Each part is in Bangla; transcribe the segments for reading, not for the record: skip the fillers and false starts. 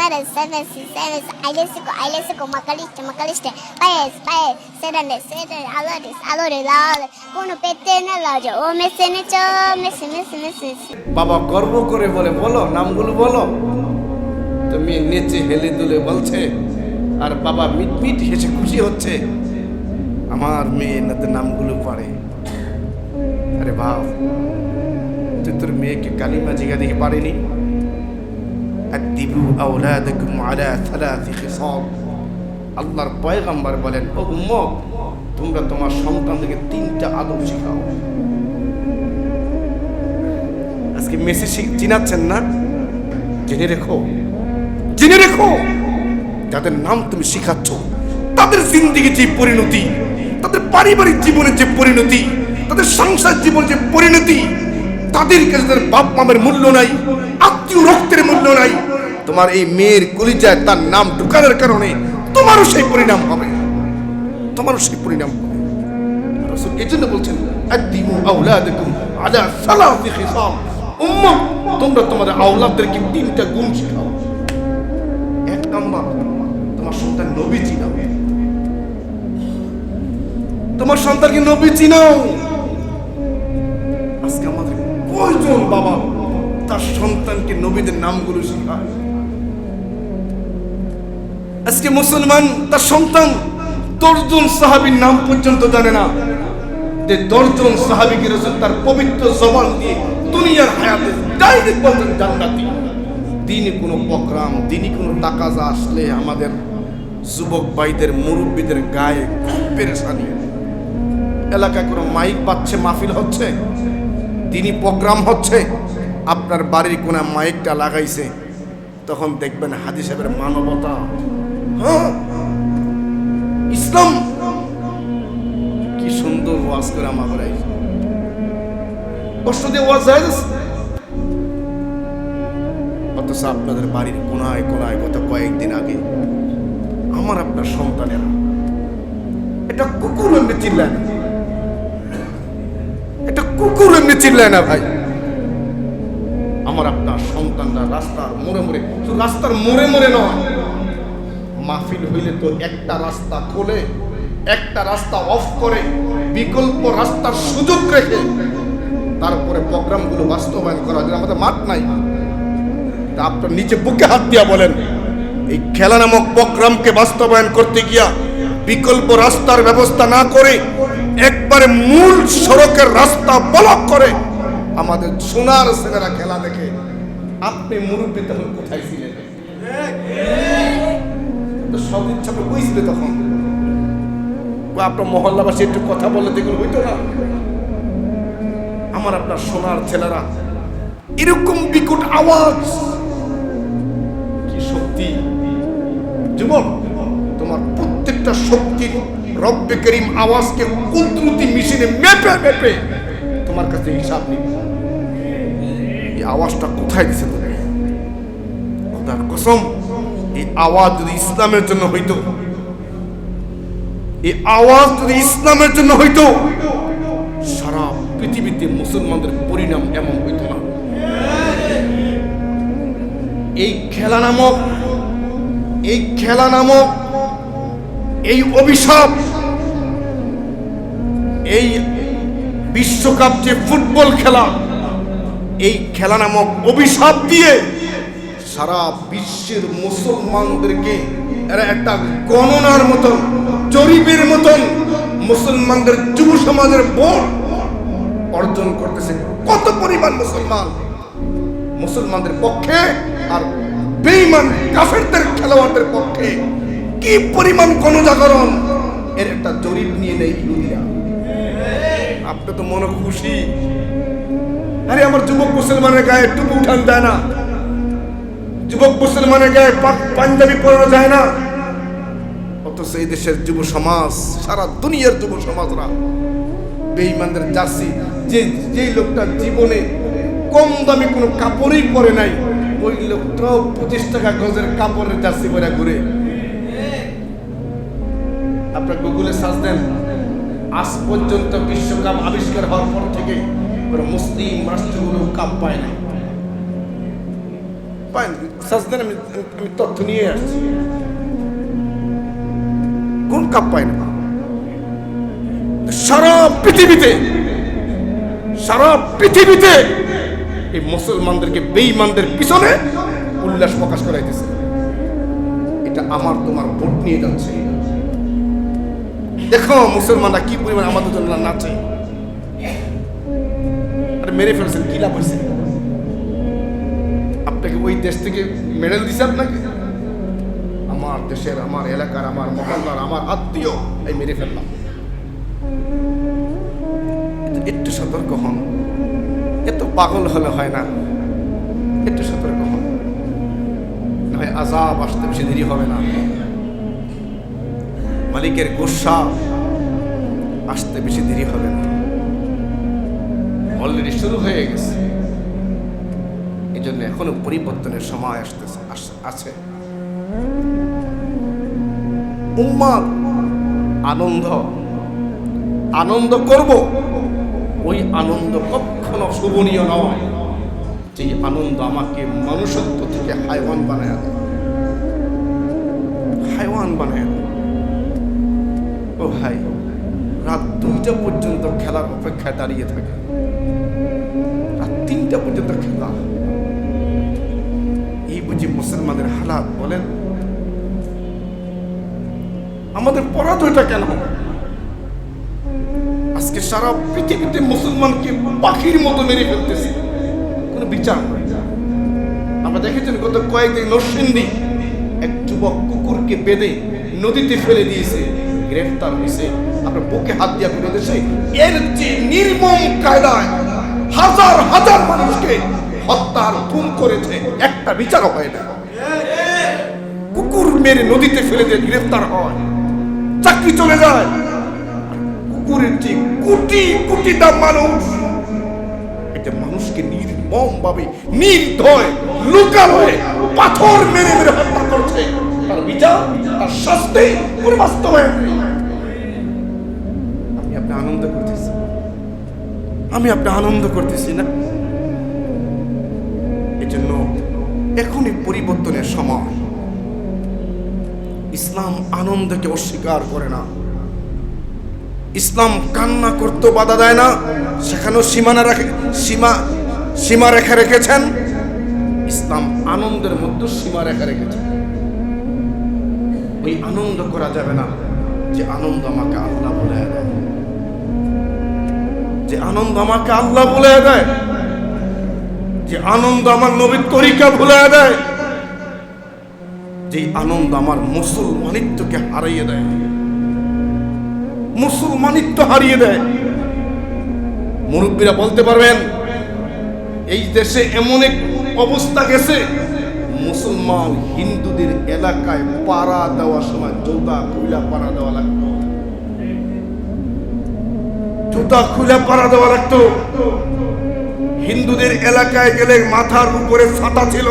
Mares, Seven, Seven, Ailesico, Macaliste, Paes, Sedane, Alores, কোনো পেতে না লজো ও মেসে নেচো মেসে বাবা গর্ব করে বলো নামগুলো বলো। তুমি নেচে হেলে দুলে বলছে আর বাবা মিটমিট হেসে খুশি হচ্ছে আমার মেয়ে নাতে নামগুলো পড়ে। আরে বাপ, তুই তোর মেয়েকে কালিমা জিগা দিকে পারেনি? আদিবু আওলাদাকুম আলা সালাসি খিসাল। আল্লাহর পয়গম্বর বলেন, ও উম্মত, তোমরা তোমার সন্তানদেরকে 3টা আদব শেখাও। আজকে মেসি চিনাচ্ছেন না? জেনে রেখো যাদের নাম তুমি শিখাচ্ছ তাদের জিন্দেগি যে পরিণতি, তাদের পারিবারিক জীবনের যে পরিণতি, তাদের সংসার জীবনের যে পরিণতি, তাদের কাছে তাদের বাপ মামের মূল্য নাই, আত্মীয় রক্তের মূল্য নাই। তোমার এই মেয়ের কলিজায় তার নাম ঢুকানোর কারণে তোমারও সেই পরিণাম হবে। রাসূল এই জন্য বলছেন, আদিবু আওলাদাকুম আলা সালাসি খিসাল। উম্মত, তোমরা তোমাদের আওলাদদেরকে 3টা গুণ শেখাও। 1 নাম্বার, তোমার সন্তান নবী চিনাও। তোমার সন্তানকে নবী চিনাও। আজকে আমাদের কয়জন বাবা তার সন্তানকে নবীদের নামগুলো শেখায়? আজকে মুসলমান তার সন্তান 10 জন সাহাবীর নাম পর্যন্ত জানে না, যে 10 জন সাহাবীকে রাসূল তার পবিত্র জবান দিয়ে দুনিয়ার হায়াতে ডাইরেক্ট বলতেন জান্নাতি। দিনই কোনো প্রোগ্রাম, দিনই কোনো তাকাজা আসলে আমাদের যুবক ভাইদের, মুরব্বীদের গায়ে খুব পেরেশানি। এলাকায় কোনো মাইক বাজছে, মাহফিল হচ্ছে, দিনই প্রোগ্রাম হচ্ছে, আপনার বাড়ির কোনা মাইকটা লাগাইছে, তখন দেখবেন হাজী সাহেবের মানবতা, হ্যাঁ ইসলাম কি সুন্দর ওয়াজ করে আমাদের কষ্ট দিয়ে ওয়াজ যায়। অথচ আপনাদের বাড়ির কোনায় গত কয়েকদিন আগে আমার আপনার সন্তানেরা এটা কুকুর এমনি চিল্লায় না, ভাই। আমার আপনার সন্তানরা রাস্তার মোড়ে নয়, মাহফিল হইলে তো একটা রাস্তা খোলে, একটা রাস্তা অফ করে, বিকল্প রাস্তার সুযোগ রেখে তারপরে প্রোগ্রামগুলো বাস্তবায়ন করা যায়। আমাদের মাঠ নাই। তা আপনার নিচে বুকে হাত দিয়া বলেন, এই খেলা নামক প্রোগ্রামকে বাস্তবায়ন করতে গিয়া বিকল্প রাস্তার ব্যবস্থা না করে একবারে মূল সড়কের রাস্তা ব্লক করে আমাদের সোনার ছেলেরা খেলা দেখে, আপনি মুরব্বী তখন কোথায় ছিলেন? সব ইচ্ছা কইছিল তখন আপনার মহল্লাবাসী একটু কথা বললে দেখুন হইতো না? আমার আপনার সোনার ছেলেরা এরকম বিকট আওয়াজ, কি শক্তি! যুবক, তোমার প্রত্যেকটা শক্তির রব্বে করিম আওয়াজকে কুদরতি মেশিনে মেপে তোমার কাছে হিসাব নিবে। এই আওয়াজটা কোথায় দিছে তুমি? খোদার কসম, এই আওয়াজ যদি ইসলামের জন্য হইতো, সারা পৃথিবীতে মুসলমানদের পরিণাম এমন হইতো না। এই খেলা নামক এই অভিশাপ, এই বিশ্বকাপ যে ফুটবল খেলা, এই খেলা নামক অভিশাপ দিয়ে সারা বিশ্বের মুসলমানদেরকে এরা একটা গণনার মতন, জরিপের মতন মুসলমানদের যুব সমাজের ভোট অর্জন করতেছে। কত পরিমাণ মুসলমানদের পক্ষে আর বেঈমান কাফেরদের খেলোয়াড়দের পক্ষে কি পরিমাণ গণজাগরণ, এর একটা জরিপ নিয়ে নেই ইহুদিরা। আপনি তো মনে খুশি, আরে আমার যুবক মুসলমানের গায়ে টুপি উঠান যায় না, যুবক মুসলমানের গায়ে পাঞ্জাবি পরানো যায় না। অথচ এই দেশের যুব সমাজ, সারা দুনিয়ার যুব সমাজরা বেঈমানদের জার্সি, যে লোকটা জীবনে কম দামি কোনো কাপড়ই পরে নাই, ওই লোকটাও 25 টাকা গজের কাপড়ের জার্সি পরে ঘুরে। আপনার গুগলে সার্চ দেন, আজ পর্যন্ত বিশ্বকাপ আবিষ্কার হওয়ার পর থেকে মুসলিম রাষ্ট্রগুলো কাপ পায় না। মেসেজ দেন, আমি তথ্য নিয়ে আসছি। কোন কাপ পায় না? সারা পৃথিবীতে এই মুসলমানদেরকে বেঈমানদের পিছনে উল্লাস প্রকাশ করাইতেছে। এটা আমার তোমার ভোট নিয়ে যাচ্ছে। দেখো মুসলমানরা কি পরিমাণ আমাদের জন্য নাচে। আরে মেরে ফেলছেন, কি লাভ হয়েছে? আপনাকে ওই দেশ থেকে মেডেল দিছে আপনাকে? আমার দেশের, আমার এলাকার, আমার মহল্লার, আমার আত্মীয় এই মেরে ফেললাম। একটু সতর্ক হন। এত পাগল হলে হয় না, একটু সতর্ক হন, না হয় আযাব আসতে বেশি দেরি হবে না। মালিকের গোসা আসতে বেশি দেরি হবে না, অলরেডি শুরু হয়ে গেছে। এই জন্য এখনো পরিবর্তনের সময় আছে। উম্মাহ আনন্দ করব, ওই আনন্দ কখনো শোভনীয় নয় যে আনন্দ আমাকে মনুষ্যত্ব থেকে হাইওয়ান বানায় দেয়। ও ভাই, রাত 2টা পর্যন্ত খেলার অপেক্ষায় দাঁড়িয়ে থাকে, রাত 3টা পর্যন্ত খেলা। এই বুঝি মুসলমানদের হালাত? বলেন, আমাদের পরাজয়টা কেন? আজকে সারা পৃথিবীতে মুসলমানকে পাখির মতো মেরে ফেলতেছে, কোনো বিচার নাই। আমরা দেখেছেন গত কয়েকদিন নরসিংদী এক যুবক কুকুরকে বেঁধে নদীতে ফেলে দিয়েছে, গ্রেফতার হয়েছে। আপনার বুকে হাত দিয়া করে দিয়েছে। এর যে নির্মম কায়দায় হাজার হাজার মানুষকে হত্যার খুন করেছে, একটা বিচারও হয় না। কুকুর মেরে নদীতে ফেলে দিয়ে গ্রেফতার হয়, চাকরি চলে যায়। কুকুরের যে কোটি কোটি দাম মানুষ, এটা মানুষকে নির্মম ভাবে নির্দয় লোকালয়ে পাথর মেরে মেরে হত্যা করছে। তার বিচার, তার শাস্তি কোনো বাস্তবায়ন নেই। আপনি আনন্দ করতেছি না? এজন্য এখনই পরিবর্তনের সময়। ইসলাম আনন্দকে অস্বীকার করে না। ইসলাম কান্না করতে বাধা দেয় না, সেখানেও সীমা রেখা রেখেছেন। ইসলাম আনন্দের মধ্যে সীমা রেখা রেখেছেন। ওই আনন্দ করা যাবে না যে আনন্দ আমাকে আল্লাহ বলে দেয়, যে আনন্দ আমাকে আল্লাহ বলে দেয়, যে আনন্দ আমার নবীর তরিকা ভুলে দেয়, যে আনন্দ আমার মুসলমানিত্বকে হারিয়ে দেয়, মুসলমানিত্ব হারিয়ে দেয়। মুরব্বীরা বলতে পারবেন, এই দেশে এমন এক অবস্থা গেছে, মুসলমান হিন্দুদের এলাকায় পাড়া দেওয়ার সময় জুতা খুলে পাড়া দেওয়া লাগতো, জুতা খুলে পাড়া দেওয়া লাগতো। হিন্দুদের এলাকায় গেলে মাথার উপরে ছাতা ছিল,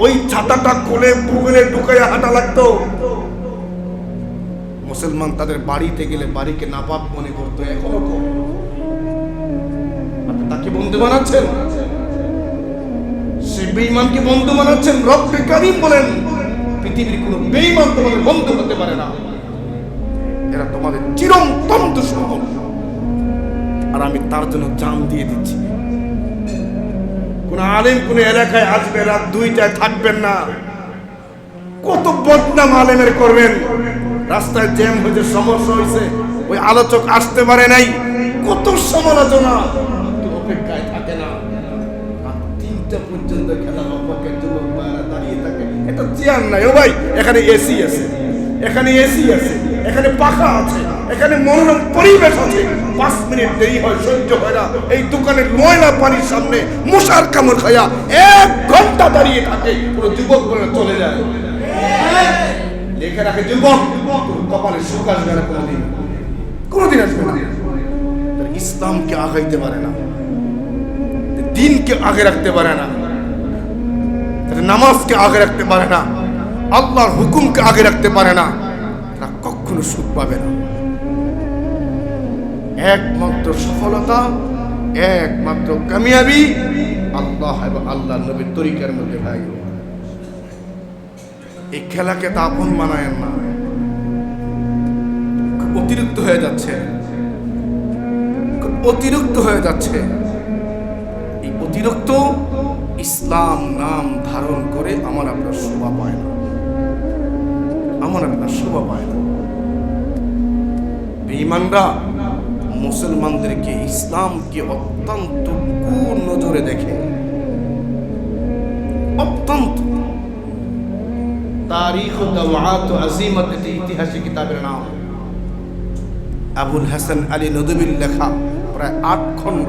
ওই ছাতাটা খুলে বুকে ঢুকাইয়া হাঁটা লাগতো। মুসলমান তাদের বাড়িতে গেলে বাড়িকে নাপাক মনে করতো, এখনো আপনি তাকে বন্ধু বানাচ্ছেন, সে বেঈমানকে বন্ধু বানাচ্ছেন। রব্বে কারীম বলেন, পৃথিবীর কোনো বেঈমান তোমাদের বন্ধু হতে পারে না, এরা তোমাদের চিরন্তন দুশমন। আর আমি তার জন্য জান দিয়ে দিচ্ছি। কোন আলেম কোন এলাকায় আসবে, রাত 2টায় থাকবেন না। কত বদনাম আলেমের করবেন, রাস্তায় জ্যাম হয়েছে, সমস্যা হয়েছে, ওই আলোচক আসতে পারে নাই, কত সমালোচনা, অপেক্ষায় থাকে না। আর 3টা পর্যন্ত খেলার অপেক্ষায় যুবক ভাইরা দাঁড়িয়ে থাকে। এটা চেয়ার নাই, ও ভাই এখানে এসি আছে, এখানে এসি আছে, এখানে পাখা আছে, এখানে মনোরম পরিবেশ আছে। 5 মিনিট দেরি হয়, সহ্য হয় না। এই দোকানের ময়লা পানির সামনে মশার কামড় খায়া 1 ঘন্টা দাঁড়িয়ে থাকে। পুরো যুবক বলে চলে যায়, লেখে রাখে যুবক, কপালে সুখ আসবে না, কোনোদিন আসবে না। ইসলামকে আগাইতে পারে না, দিনকে আগে রাখতে পারে না, নামাজকে আগে রাখতে পারে না, আল্লাহর হুকুমকে আগে রাখতে পারে না, তারা কখনো সুখ পাবে না। একমাত্র সফলতা, একমাত্র কামিয়াবি আল্লাহ এবং আল্লাহ নবীর তরিকার মধ্যে। ভাই এই খেলাকে তা আপন মানায়েন না, খুব অতিরিক্ত হয়ে যাচ্ছে, খুব অতিরিক্ত হয়ে যাচ্ছে। এই অতিরিক্ত ইসলাম নাম ধারণ করে আমার আপনার শোভা পায় না, আমার আপনার শোভা পায় না। বেঈমানরা মুসলমানদেরকে ইসলামকে অত্যন্ত কুর নজরে দেখে, অত্যন্ত। তারিখ ও দাওয়াত ও আজিমত, এটি ইতিহাসের কিতাবের নাম। আবুল হাসান আলী নদভীর লেখা প্রায় 8 খণ্ড।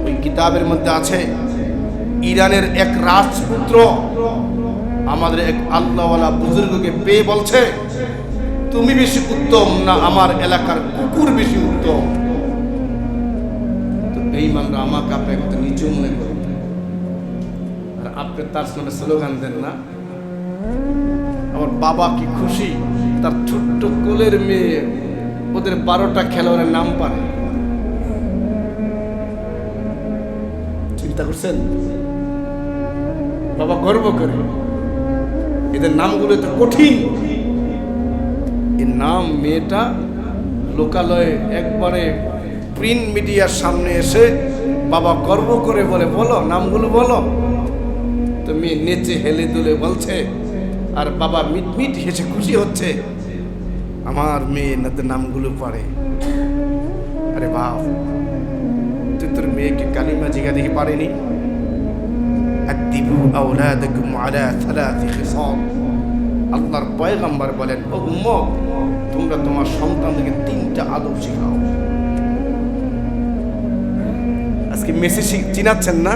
ওই কিতাবের মধ্যে আছে ইরানের এক রাজপুত্র আমাদের এক আল্লাহওয়ালা বুজুর্গকে পেয়ে বলছে, তুমি বেশি উত্তম না আমার এলাকার কুকুর বেশি উত্তম? তো বেঈমানরা আমাকে আপনি একটু নিচু মনে করেন, আর আপনি তার সামনে স্লোগান দেন না। আমার বাবা কি খুশি, তার ছোট্ট কোলের মেয়ে ওদের 12টা খেলোয়াড়ের নাম পারে। চিন্তা করছেন? বাবা গর্ব করে, এদের নামগুলো তো কঠিন। এই নাম মেয়েটা লোকালয়ে একবারে প্রিন্ট মিডিয়ার সামনে এসে বাবা গর্ব করে বলে, বলো নামগুলো বলো। তো মেয়ে নেচে হেলে দুলে বলছে, আর বাবা মিটমিট হেসে খুশি হচ্ছে, আমার মেয়ে নাতে নামগুলো পারে। আরে বাপ, তুই তোর মেয়েকে কালিমা জিগা দেখে পারেনি? আদিবু আওলাদাকুম আলা সালাসি খিসাল। আল্লাহর পয়গম্বর বলেন, ও উম্মত, তোমরা তোমার সন্তানদেরকে 3টা আদব শেখাও। আজকে মেসি চিনাচ্ছেন না?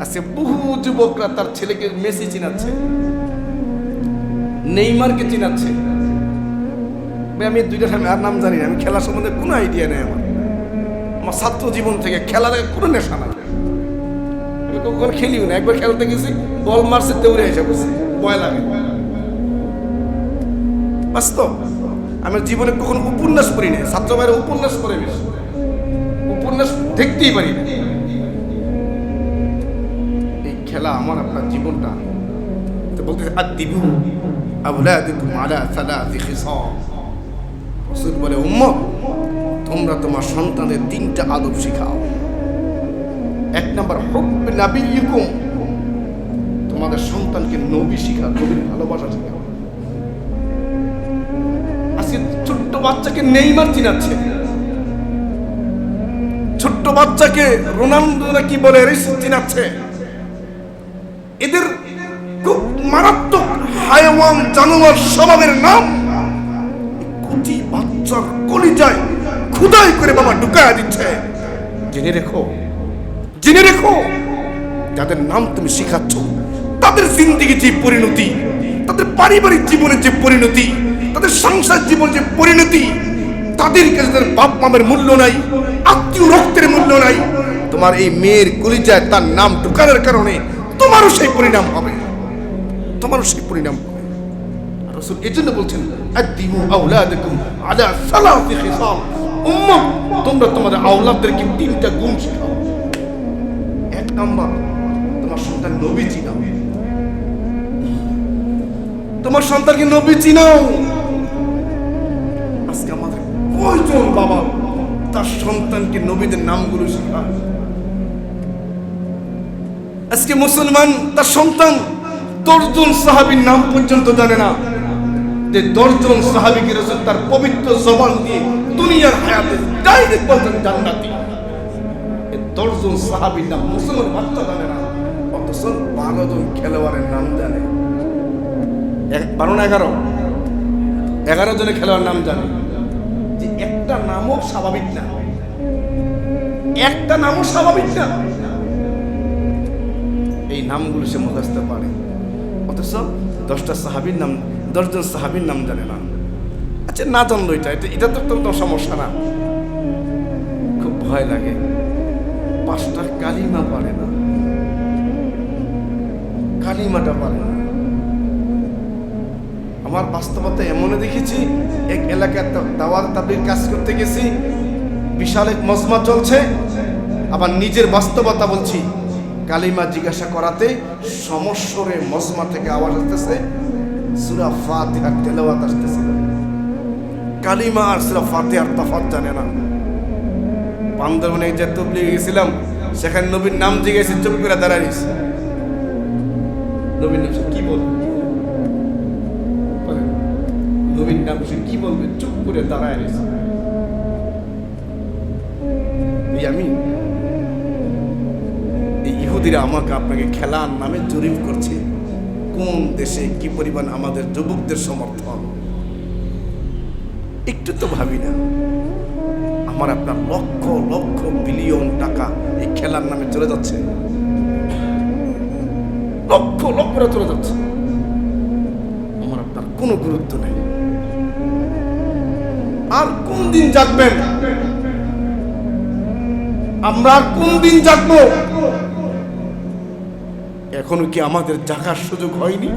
আজকে বহু যুবকরা তার ছেলেকে মেসি চিনাচ্ছে, নেইমারকে চিনাচ্ছে। আমি 2টা আর নাম জানি না, আমি খেলা সম্বন্ধে কোনো আইডিয়া নেই। আমার ছাত্র জীবন থেকে খেলার কোনো নেশা না, আমি কখনো খেলিও না। একবার খেলতে গেছি, বল মারছে, দৌড়ে এসে বসে, ভয় লাগে। বাস্তব, আমার জীবনে কখনো উপন্যাস পড়ি না। ছাত্র ভাইরা উপন্যাস পড়ে, বেশ উপন্যাস দেখতেই পারি না। এই খেলা আমার আপনার জীবনটা তো বলতে, আদিবু আওলাদাকুম আলা সালাসি খিসাল। রাসূল বলে, উম্মত, তোমরা তোমার সন্তানদের 3টা আদব শিখাও। 1 নম্বর, হুব্বু নাবিয়্যিকুম, তোমাদের সন্তানকে নবী শিখাও, নবীর ভালোবাসা শিখাও। আজকে ছোট্ট বাচ্চাকে নেইমার চিনাচ্ছে, ছোট্ট বাচ্চাকে রোনালদো কি বলে চিনাচ্ছে। এদের খুব মারাত্মক হায়াওয়ান জানোয়ার স্বভাবের নাম কুচি বাচ্চার কলিজায় খুদাই করে বাবা ঢুকায়া দিচ্ছে। জেনে রেখো, জেনে রেখো, যাদের নাম তুমি শিখাচ্ছ তাদের জিন্দেগি যে পরিণতি, তাদের পারিবারিক জীবনের যে পরিণতি, তাদের সংসার জীবন যে পরিণতি, তাদের কাছে তাদের বাপ মামের মূল্য নাই, আত্মীয় রক্তের মূল্য নাই। তোমার এই মেয়ের কলিজায় তার নাম ঢুকানোর কারণে তোমারও সেই পরিণাম হবে, তোমারও সেই পরিণাম হবে। রাসূল এজন্য বলছেন, আদিবু আওলাদাকুম আলা সালাসি খিসাল। উম্মত, তোমরা তোমাদের আওলাদদেরকে 3টা গুণ শেখাও। 1 নম্বর, তোমার সন্তান নবী চিনাও, তোমার সন্তানকে নবী চিনাও। আজকে আমাদের কয়জন বাবা তার সন্তানকে নবীদের নামগুলো শেখায়? আজকে মুসলমান তার সন্তান 10 জন সাহাবীর নাম পর্যন্ত জানে না, যে 10 জন সাহাবীকে রাসূল তার পবিত্র জবান দিয়ে দুনিয়ার হায়াতে ডাইরেক্ট বলতেন জান্নাতি। এই 10 জন সাহাবীর নাম মুসলমান বাচ্চা জানে না, অথচ 12 জন খেলোয়াড়ের নাম জানে। 12 না 11 জনের খেলোয়াড়ের নাম জানে। যে একটা নামও স্বাভাবিক না, একটা নামও স্বাভাবিক না। এই নামগুলো সে মুখস্থ পারে, অথচ 10টা সাহাবীর নাম, 10 জন সাহাবীর নাম জানে না। আচ্ছা, না জানলো এটা তো কোনো সমস্যা না, খুব ভয় লাগে। 5টা কালিমা পারে না, কালিমাটা পারে না। আমার বাস্তবতা এমনও দেখেছি, এক এলাকায় দাওয়াত তাবলীগ কাজ করতে গেছি, বিশাল এক মজমা চলছে। আবার নিজের বাস্তবতা বলছি, কালিমা জিজ্ঞাসা করাতে সমস্বরে মজমা থেকে আওয়াজ আসতেছে, সূরা ফাতিহার তেলাওয়াত আসতেছিল। কালিমা আর সূরা ফাতিহার তফাৎ জানে না। বান্দরবনে যে তবলিগে গেছিলাম, সেখানে নবীর নাম জিজ্ঞেস, চুপ করে দাঁড়াইছে। নবীর নাম সে কি বলবে? নবীর নাম সে কি বলবে? চুপ করে দাঁড়ায় রয়েছে। আমি এই ইহুদিরা আমাকে আপনাকে খেলার নামে জরিপ করছে। কোন দেশে কি পরিমাণ আমাদের যুবকদের সমর্থন, একটু তো ভাবি না। আমার আপনার লক্ষ লক্ষ বিলিয়ন টাকা এই খেলার নামে চলে যাচ্ছে, লক্ষ লক্ষ চলে যাচ্ছে। আমার আপনার কোনো গুরুত্ব নেই। আর কোন দিন জাগবেন? আমরা আর কোন দিন জাগবো? এখনো কি আমাদের জাগার সুযোগ হয়নি?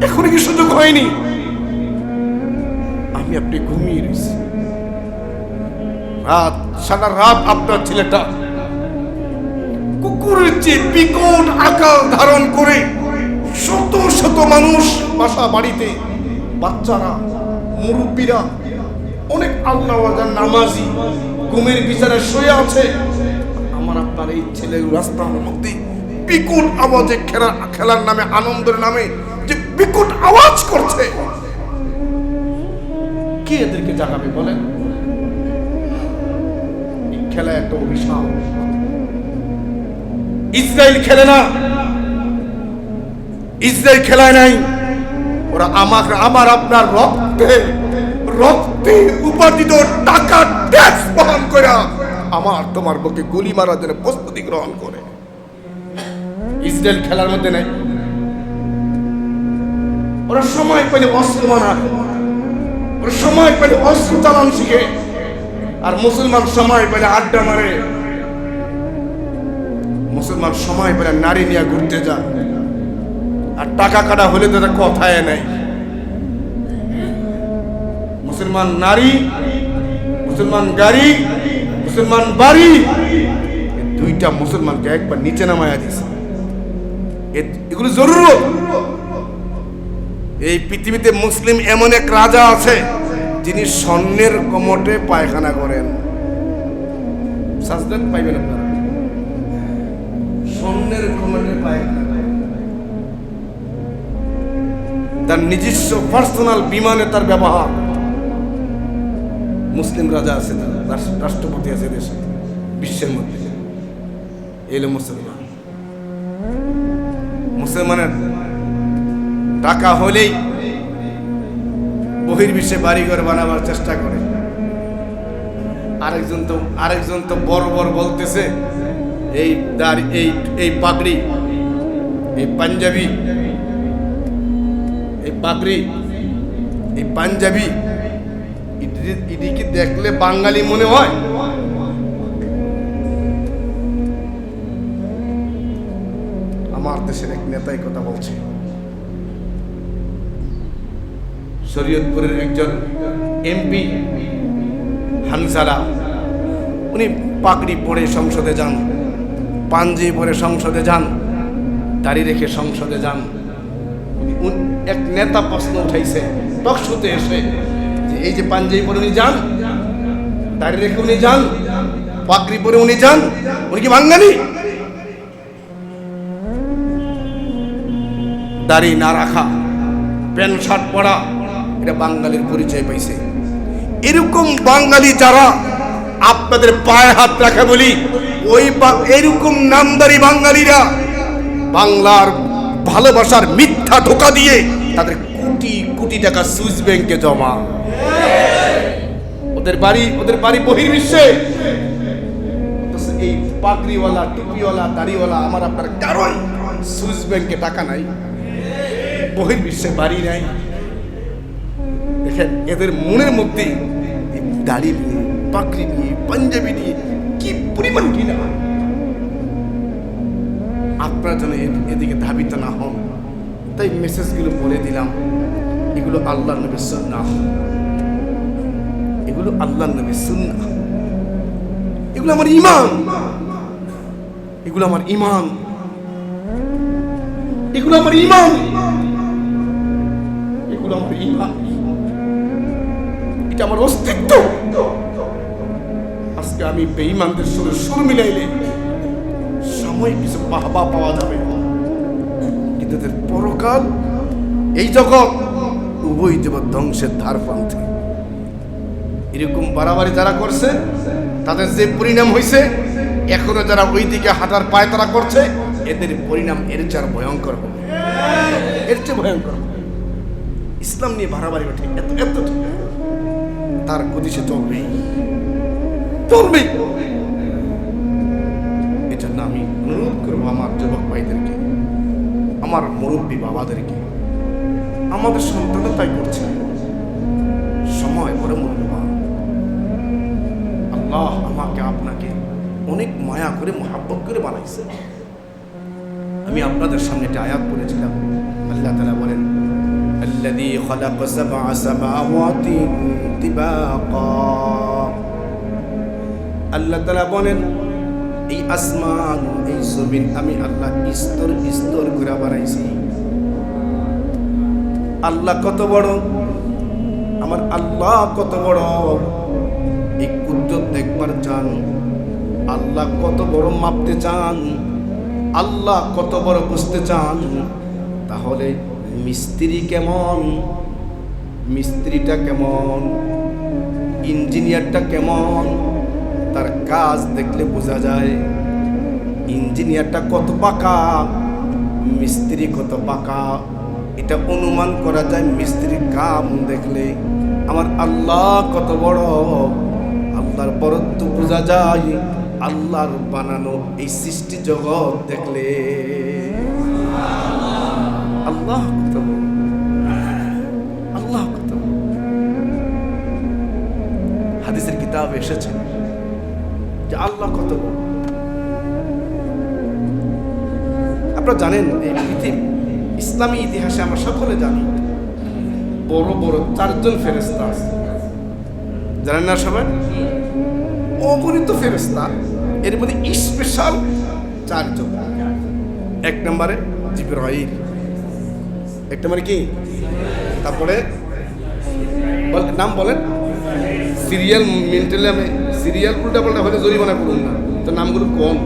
এখনো কি সুযোগ হয়নি? আমি আপনি ঘুমিয়ে রয়েছি, রাত সারা রাত আপনার ছেলেটা কুকুরের চেয়ে বিকট আকার ধারণ করে শত শত মানুষ বাসা বাড়িতে, বাচ্চারা, মুরব্বীরা, অনেক আল্লাহওয়ালা নামাজি ঘুমের বিছানায় শুয়ে আছে। আমার আপনার এই ছেলে রাস্তার মধ্যে বিকট আওয়াজে খেলার নামে, আনন্দের নামে যে বিকট আওয়াজ করছে, কে এদেরকে জাগাবে বলেন? এই খেলা একটা অভিশাপ। ইসরায়েল খেলে না, ইসরায়েল খেলায় নাই। ওরা আমার আপনার রক্তে রক্তে উপার্জিত টাকা ট্যাক্স বহন করে আমার তোমার পক্ষে গুলি মারার জন্য প্রস্তুতি গ্রহণ করে। ইসরায়েল খেলার মধ্যে নাই। ওরা সময় পেলে অস্ত্র বানায়, ওরা সময় পেলে অস্ত্র চালান শিখে, আর মুসলমান সময় পেলে আড্ডা মারে, মুসলমান সময় পেলে নারী নিয়ে ঘুরতে যায়, আর টাকা কাটা হলে তো কথায় নেই। মুসলমান নারী, মুসলমান গাড়ি, মুসলমান বাড়ি, দুইটা মুসলমানকে একবার নিচে নামায়া দিছে। এগুলো জরুরত। এই পৃথিবীতে মুসলিম এমন এক রাজা আছে যিনি স্বর্ণের কমটে পায়খানা করেন। সাজদাত পাইবেন আপনারা, স্বর্ণের কমটে পায়খানা করেন। তার নিজস্ব পার্সোনাল বিমানে তার ব্যবহার। মুসলিম রাজা আছে, রাষ্ট্রপতি আছে দেশে, বিশ্বের মধ্যে। এলো মুসলমান। মুসলমানের টাকা হলেই বহির্বিশ্বে বাড়িঘর বানাবার চেষ্টা করে। আরেকজন তো বড় বড় বলতেছে এই দাড়ি, এই পাগড়ি, এই পাঞ্জাবি, এই পাগড়ি, এই পাঞ্জাবি, এদিকে দেখলে বাঙালি মনে হয়। আমার দেশের এক নেতাই কথা বলছে, শরীয়তপুরের একজন এমপি হানসালা, উনি পাগড়ি পরে সংসদে যান, পাঞ্জাবি পরে সংসদে যান, দাড়ি রেখে সংসদে যান। এক নেতা প্রশ্ন উঠাইছে টকশোতে এসে যে এই যে পাঞ্জাবি পরে উনি যান, দাড়ি রেখে উনি যান, পাগড়ি পরে উনি যান, উনি কি বাঙালি? দাড়ি না রাখা, প্যান্ট শার্ট পরা, এটা বাঙালির পরিচয় পাইছে। এরকম বাঙালি যারা আপনাদের পায়ে হাত রাখা বলি, ওই এরকম নামদারি বাঙালিরা বাংলার ভালোবাসার মিথ্যা ধোকা দিয়ে তাদের কোটি কোটি টাকা সুইস ব্যাংকে জমা। ওদের বাড়ি বহির্বিশ্বে। এই পাগড়িওয়ালা, টুপিওয়ালা, দাড়িওয়ালা আমার আপনার কারণ সুইস ব্যাংকে টাকা নাই, বহির্বিশ্বে বাড়ি নাই। দেখেন এদের মনের মধ্যে দাড়ি নিয়ে, পাগড়ি নিয়ে, পাঞ্জাবি নিয়ে কি পরিমাণ ঘৃণা। আপনারা যেন এদিকে ধাবিত না হন, তাই মেসেজগুলো বলে দিলাম। এগুলো আল্লাহর নবীর সুন্নাহ, এগুলো আল্লাহর নবীর সুন্নাহ। এগুলো আমার ঈমান, এগুলো আমার ঈমান, এগুলো আমার ঈমান, এগুলো আমার ঈমান, এটা আমার অস্তিত্ব। আজকে আমি বেঈমানদের সাথে সুর মিলাইলে সাময়িক কিছু বাহবা পাওয়া যাবে, কিন্তু এদের পরকাল এই জগৎ উভয় জগৎ ধ্বংসের ধার প্রান্তে। এরকম বাড়াবাড়ি যারা করছে তাদের যে পরিণাম হয়েছে, এখনো যারা ওই দিকে হাঁটার পায় তারা করছে, এদের পরিণাম এর চেয়ে ভয়ঙ্কর হবে, এর চেয়ে ভয়ঙ্কর হবে। ইসলাম নিয়ে বাড়াবাড়ি ঠিক এত এত ঠিক তার গতি সে চলবেই চলবেই। এই জন্য আমি অনুরোধ করবো আমার যুবক ভাইদেরকে, আমার মুরব্বী বাবাদেরকে, আমাদের সন্তানরা তাই করছে, সময় বড় মূল্যবান। আল্লাহ আমাকে আপনাকে অনেক মায়া করে মহাব্বত করে বানাইছে। আমি আপনাদের সামনে একটা আয়াত পড়েছিলাম, আল্লাহ তাআলা বলেন আল্লাযী খালাকা সাবআ সামাওয়াতি তিবাকা। আল্লাহ তাআলা বলেন এই আসমান এই জমিন আমি আল্লাহ স্তর স্তর করে বানাইছি। আল্লাহ কত বড়, আমার আল্লাহ কত বড়, এই কুদরত দেখবার চান, আল্লাহ কত বড় মাপতে চান, আল্লাহ কত বড় বুঝতে চান, তাহলে মিস্ত্রি কেমন, মিস্ত্রিটা কেমন, ইঞ্জিনিয়ারটা কেমন, তার কাজ দেখলে বোঝা যায়। ইঞ্জিনিয়ারটা কত পাকা, মিস্ত্রি কত পাকা, এটা অনুমান করা যায় মিস্ত্রির কাম দেখলে। আমার আল্লাহ কত বড়, আল্লাহর বরত্ব বোঝা যায় আল্লাহর বানানো এই সৃষ্টি জগৎ দেখলে। আল্লাহ কত বড়, আল্লাহ কত বড়। হাদিসের কিতাব এসেছে যে আল্লাহ কত বড়। আপনারা জানেন এই পৃথিবী ইসলামী ইতিহাসে আমরা সকলে জানি বড় বড় 4 জন ফেরেশতা আছে, জানেন না সবাই? অগণিত ফেরেশতা, এর মধ্যে স্পেশাল 4 জন। 1 নম্বরে জিবরাইল, 1 নম্বরে কি, তারপরে নাম বলেন, সিরিয়াল মেন্টালি, আমি সিরিয়াল উল্টা পাল্টা হলে জরিমানা করুন না, তো নামগুলো কোন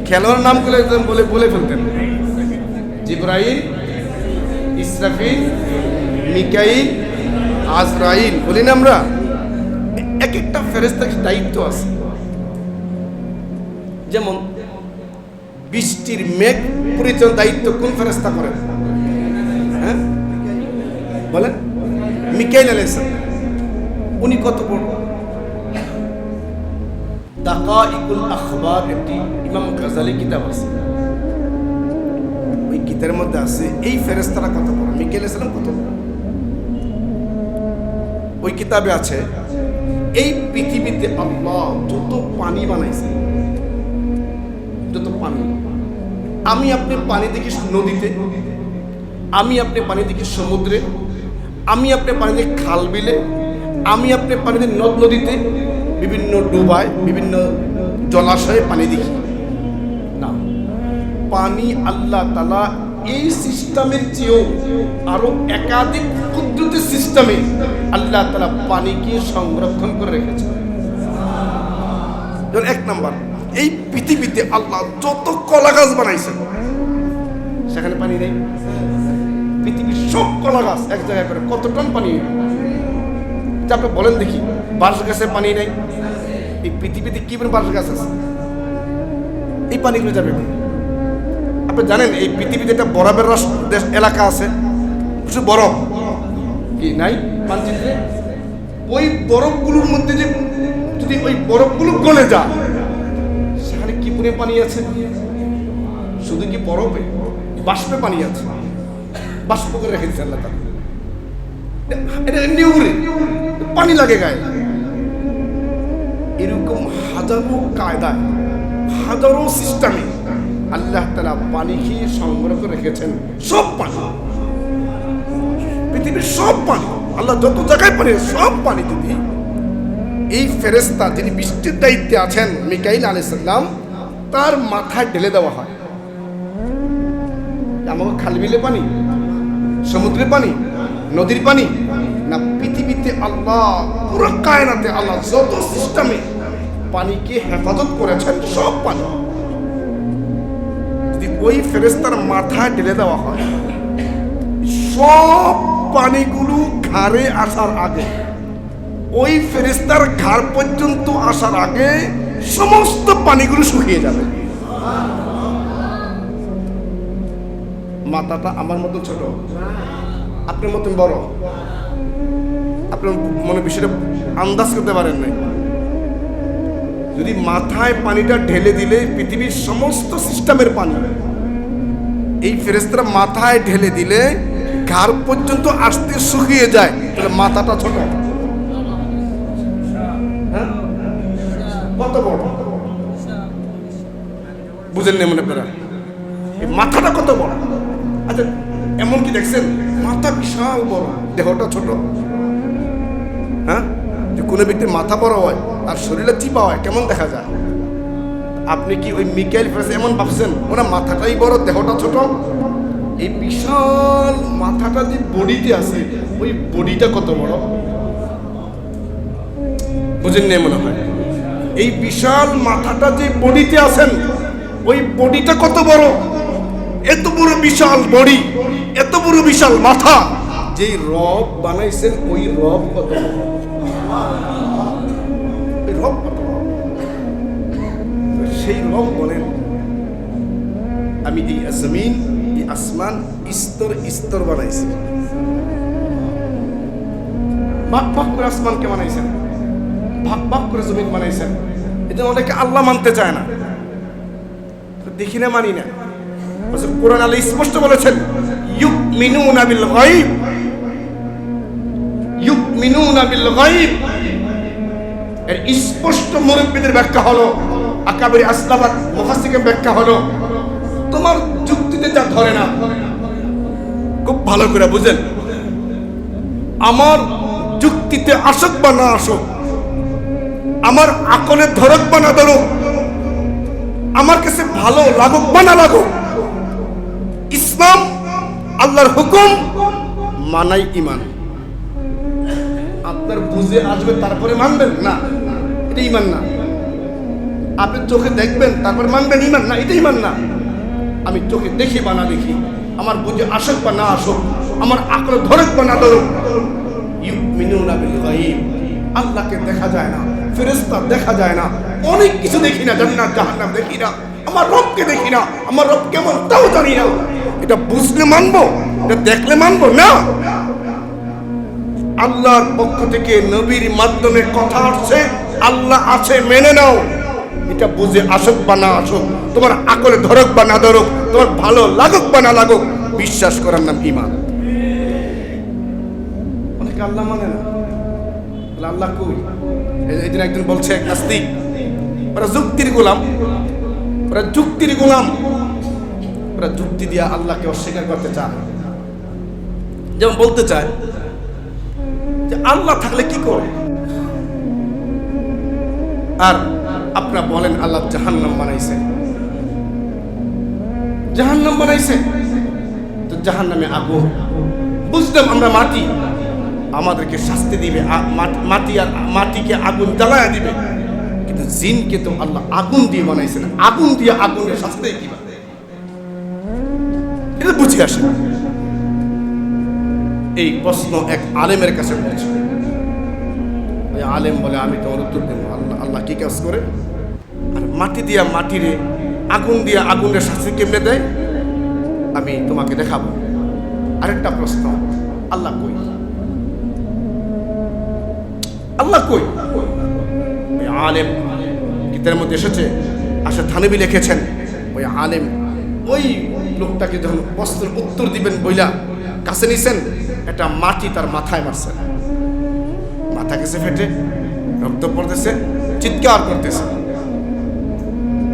খেলোয়াড় নামগুলো বলে বলে ফেলতেন। জিবরাইল, ইসরাফিল, মিকাইল, আজরাইল বলি না আমরা। এক একটা ফেরেশতার দায়িত্ব আছে। যেমন বৃষ্টির মেঘ পরিচালনার দায়িত্ব কোন ফেরেশতা করেন? হ্যাঁ বলেন, মিকাইল আলাইহিস সালাম। উনি কত বড়। দাকাইকুল আখবার একটি ইমাম গাজালি কিতাব আছে, ওই কিতাবের মধ্যে আছে এই ফেরেশতারা কত বড়, মিকাইল আলাইহিস সালাম কত বড়। ওই কিতাবে আছে এই পৃথিবীতে আল্লাহ যত পানি বানাইছে, যত পানি, আমি আপনি পানি দেখি নদীতে, আমি আপনি পানি দেখি সমুদ্রে, আমি আপনি পানি দেখি খাল বিলে, আমি আপনি পানি দেখি নদ নদীতে, বিভিন্ন ডুবায়, বিভিন্ন জলাশয়ে পানি দেখি না। পানি আল্লাহ তাআলা এই সিস্টেমের চেয়েও আরো একাধিক কুদরতি সিস্টেমে আল্লাহ তাআলা পানিকে সংরক্ষণ করে রেখেছে। 1 নম্বর, এই পৃথিবীতে আল্লাহ যত কলা গাছ বানাইছেন সেখানে পানি নেই। পৃথিবীর সব কলা গাছ এক জায়গায় করে কত টন পানি, আপনি বলেন দেখি, বাঁশ গাছে পানি নেই। এই পৃথিবীতে কি বাঁশ গাছ আছে, এই পানিগুলো যাবে। আপনি জানেন এই পৃথিবীতে একটা বরফের দেশ এলাকা আছে, শুধু বরফ কি নাই মানচিত্রে। ওই বরফগুলোর মধ্যে যে যদি ওই বরফগুলো গলে যায়, সেখানে কি পরিমাণ পানি আছে? শুধু কি বরফে, বাষ্পে পানি আছে, বাষ্প করে রেখেছে আল্লাহ তাআলা। এটা এমনি উড়ে, পানি লাগে গায়ে। এরকম হাজারো কায়দায়, হাজারো সিস্টেমে আল্লাহ তাআলা পানিকে সংগ্রহ করে রেখেছেন। সব পানি, পৃথিবীর সব পানি, আল্লাহ যত জায়গায় পানি, সব পানি যদি এই ফেরেশতা যিনি বৃষ্টির দায়িত্বে আছেন মিকাইল আলাইহিস সালাম, তার মাথায় ঢেলে দেওয়া হয়। আমাকে খাল বিলে পানি, সমুদ্রের পানি, নদীর পানি না, পৃথিবীতে আল্লাহ পুরো কায়নাতে আল্লাহ যত সিস্টেমে পানিকে হেফাজত করেছেন সব পানি যদি ওই ফেরেশতার মাথায় ঢেলে দেওয়া হয়, সব পানিগুলো ঘাড়ে আসার আগে, ওই ফেরেশতার ঘাড় পর্যন্ত আসার আগে সমস্ত পানিগুলো শুকিয়ে যাবে। মাথাটা আমার মতো ছোট, আপনার মতন বড়, আপনার মনে বিষয়টা আন্দাজ করতে পারেন নাই। যদি মাথায় পানিটা ঢেলে দিলে পৃথিবীর সমস্ত সিস্টেমের পানি এই ফেরেশতারা মাথায় ঢেলে দিলে ঘাড় পর্যন্ত আসতে শুকিয়ে যায়, তাহলে মাথাটা ছোট, হ্যাঁ কত বড় বুঝেন না মনে আপনারা? এই মাথাটা কত বড়। আচ্ছা এমন কি দেখছেন মাথা বিশাল বড়, দেহটা ছোট? হ্যাঁ, যে কোনো ব্যক্তির মাথা বড় হয় আর শরীরে চিপা হয়, কেমন দেখা যায়? আপনি কি ওই মিকাইল ফেরেশতা এমন ভাবছেন ওরা মাথাটাই বড় দেহটা ছোট? এই বিশাল মাথাটা যে বডিতে আছে, ওই বডিটা কত বড় বুঝেন না মনে হয়? এই বিশাল মাথাটা যে বডিতে আছেন, ওই বডিটা কত বড়? এত বড় বিশাল বডি, এত বড় বিশাল মাথা, যে রব বানাইছেন ওই রব কত বড়? ওই রব কত বড়? সেই রব বলেন আমি এই জমিন এই আসমান স্তর স্তর বানাইছি। ভাগ ভাগ করে আসমানকে বানাইছেন, ভাগ ভাগ করে জমিন বানাইছেন। এটা অনেকে আল্লাহ মানতে চায় না, দেখি না মানি না। কোরআন আল্লাহ স্পষ্ট বলেছেন ইউমিনুনা বিল গায়ব, ইউমিনুনা বিল গায়ব। এর স্পষ্ট মুরব্বিদের ব্যাখ্যা হলো, আকাবির আসলাফাত মুফাসসিরের ব্যাখ্যা হলো, তোমার যুক্তিতে যা ধরে না, খুব ভালো করে বুঝেন, আমার যুক্তিতে আসুক বা না আসুক, আমার আকলে ধরক বা না ধরুক, আমার কাছে ভালো লাগুক বা না লাগুক, ইসলাম আল্লাহর হুকুম মানাই ঈমান। আপনার বুঝে আসবে তারপরে মানবেন না, এটা ঈমান না। আপনি চোখে দেখবেন তারপরে মানবেন, ঈমান না, এটা ঈমান না। আমি চোখে দেখি বা না দেখি, আমার বুঝে আসুক বা না আসুক, আমার আকলে ধরুক বা না ধরুক, ইউমিনুনা বিল গায়ব। আল্লাহকে দেখা যায় না, ফেরেশতা দেখা যায় না, অনেক কিছু দেখি না, জান্নাত জাহান্নাম দেখি না, আমার রবকে দেখি না, আমার রব কেমন তাও জানি না। এটা বুঝলে মানবো, এটা দেখলে মানবো না। আল্লাহর পক্ষ থেকে নবীর মাধ্যমে কথা আসছে, আল্লাহ আছে মেনে নাও। এটা বুঝে আসুক বা না আসুক, তোমার আকলে ধরুক বা না ধরুক, তোমার ভালো লাগুক বা না লাগুক, বিশ্বাস করার নাম ঈমান। অনেকে আল্লাহ মানে না, আল্লাহ কই? এই দিন একজন বলছে এক নাস্তিক, ওরা যুক্তির গোলাম, ওরা যুক্তির গোলাম, ওরা যুক্তি দিয়ে আল্লাহকে অস্বীকার করতে চায়। যেমন বলতে চায় যে আল্লাহ থাকলে কি করে, আর আপনারা বলেন আল্লাহ জাহান্নাম বানাইছে, জাহান্নাম বানাইছে, তো জাহান্নামে আগুন। বুঝলাম আমরা মাটি, আমাদেরকে শাস্তি দিবে, মাটি আর মাটিকে আগুন জ্বালায়া দিবে, কিন্তু জিনকে তো আল্লাহ আগুন দিয়ে বানাইছেন, আগুন দিয়ে আগুনের শাস্তি কিভাবে, এটা বুঝে আসে। এই প্রশ্ন এক আলেমের কাছে বলছে, ওই আলেম বলে আমি তোমার উত্তর দেবো। আল্লাহ কি কাজ করে? আর মাটি দিয়া মাটিরে, আগুন দিয়া আগুনের শাস্তি কেমনে দেয় আমি তোমাকে দেখাবো। আরেকটা প্রশ্ন, আল্লাহ কই? আল্লাহ কই? ওই আলেম কিতাবের মধ্যে এসেছে, আসে থানবী লিখেছেন, ওই আলেম ওই লোকটাকে যখন প্রশ্নের উত্তর দিবেন বইলা কাছে নিছেন, একটা মাটি তার মাথায় মারছেন, মাথা গেছে ফেটে, রক্ত পড়তেছে, চিৎকার করতেছে।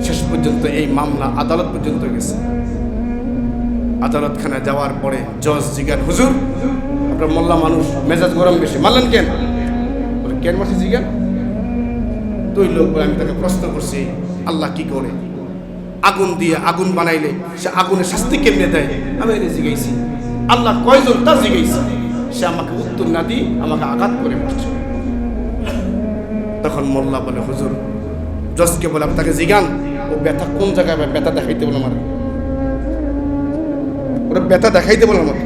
শেষ পর্যন্ত এই মামলা আদালত পর্যন্ত গেছে। আদালতখানায় যাওয়ার পরে জজ জিজ্ঞান, হুজুর আপনার মোল্লা মানুষ, মেজাজ গরম বেশি, মারলেন কেন? বলে কেন মারছি জিজ্ঞান? তো ওই লোক বলে, আমি তাকে প্রশ্ন করছি আল্লাহ কি করে, আগুন দিয়ে আগুন বানাইলে সে আগুনের শাস্তি কেমনে দেয়, আমি এটা জিজ্ঞাসি। আল্লাহ কয়জন তা জিজ্ঞাসি। সে আমাকে উত্তর না দিয়ে আমাকে আঘাত করে মারছে। তখন মোল্লা বলে, হুজুর জজকে বলে, আমি তাকে জিজ্ঞান ও ব্যথা কোন জায়গায়, ব্যথা দেখাইতে বলে আমার, ওরা ব্যথা দেখাইতে বলে আমাকে।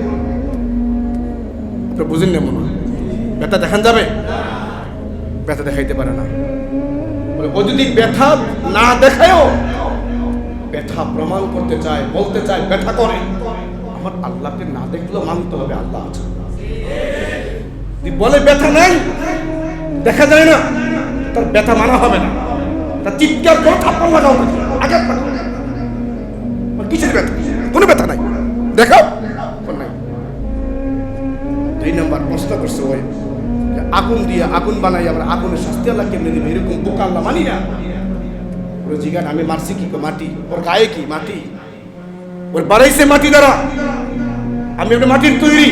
আপনি বুঝেন না মনে হয় ব্যথা দেখান যাবে, ব্যথা দেখাইতে পারে না। বলে ও যদি ব্যথা না দেখায়ও ব্যথা প্রমাণ করতে চায়, বলতে চায় ব্যথা করে, আমার আল্লাহকে না দেখলেও মানতে হবে আল্লাহ আছে। বলে ব্যথা নাই, দেখা যায় না, তার ব্যথা মানা হবে না। তার চিৎকার করে থাপ্পড় লাগাও, আঘাত লাগাও, কিসের ব্যথা, কোনো ব্যথা নাই, দেখাও নাই। 2 নম্বর প্রশ্ন করছে ওই আগুন দিয়ে আগুন বানাই, আমরা আগুনের শাস্তি আল্লাহ কেমনে দিবে, এরকম বোকা আল্লাহ মানি না। ওর জিজ্ঞান আমি মারছি কি, মাটি, ওর গায়ে কি মাটি, ওর বাড়াইছে মাটি দ্বারা, আমি আপনি মাটির তৈরি,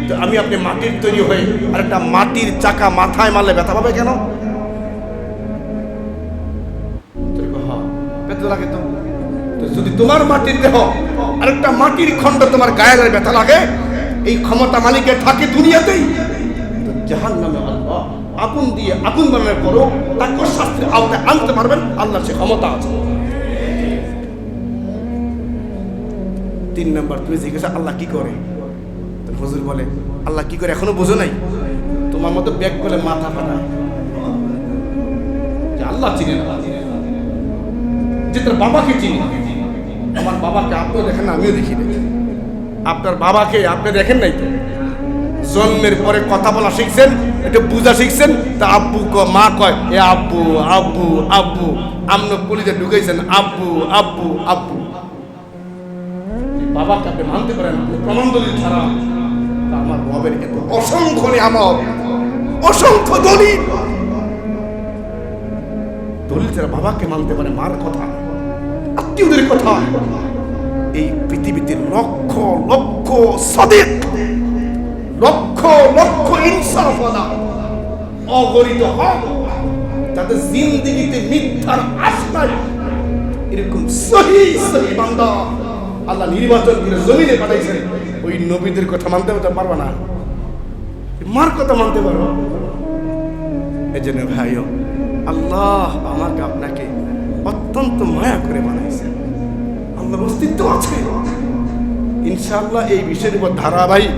তো আমি আপনি মাটির তৈরি হয়ে আর একটা মাটির চাকা মাথায় মারলে ব্যথা পাবে কেন? ব্যথা লাগে তো, যদি তোমার মাটির দেহ আর একটা মাটির খণ্ড তোমার গায়ে ব্যথা লাগে, এই ক্ষমতা মালিকের থাকে দুনিয়াতেই, জাহান্নামে আল্লাহ আগুন দিয়ে আগুন বানানোর পরও তাকে শাস্তির আওতায় আনতে পারবেন, আল্লাহর সে ক্ষমতা আছে। 3 নম্বর তুমি জিজ্ঞাসা আল্লাহ কি করে, হুজুর বলে আল্লাহ কি করে এখনো বোঝো নাই, তোমার মতো ব্যাগ বলে মাথা ফাটায় যে আল্লাহ চিনে না, যে তার বাবাকে চিনি। আমার বাবাকে আপনিও দেখেন না, আমিও দেখি নাই। আপনার বাবাকে আপনি দেখেন নাই তো, জন্মের পরে কথা বলা শিখছেন, একটু বুঝা শিখছেন, তা আব্বু মা কয় এ আব্বু আব্বু আব্বু, আমনো কলিজে ঢুকাইছেন আব্বু আব্বু আব্বু। বাবাকে আপনি মানতে পারেন প্রমাণ দলিল ছাড়া, আমার রবের এত অসংখ্য নিয়ামত, অসংখ্য দলিল, দলিল ছাড়া বাবাকে মানতে পারে, মার কথা, আত্মীয়দের কথা। এই পৃথিবীতে লক্ষ লক্ষ সাদিক, লক্ষ লক্ষ ইনসাফওয়ালা, অগণিত হক, যাদের জিন্দেগিতে মিথ্যার আশ্রয়, এরকম সহি সহি বান্দা আল্লাহ নির্বাচন করে জমিনে পাঠাইছেন। ওই নবীদের কথা মানতে পারবা না, মার কথা মানতে পারো। এই জন্য ভাইও, আল্লাহ আমাকে আপনাকে অত্যন্ত মায়া করে বানাইছেন, আল্লাহর অস্তিত্ব আছে। ইনশাআল্লাহ এই বিষয়ের উপর ধারাবাহিক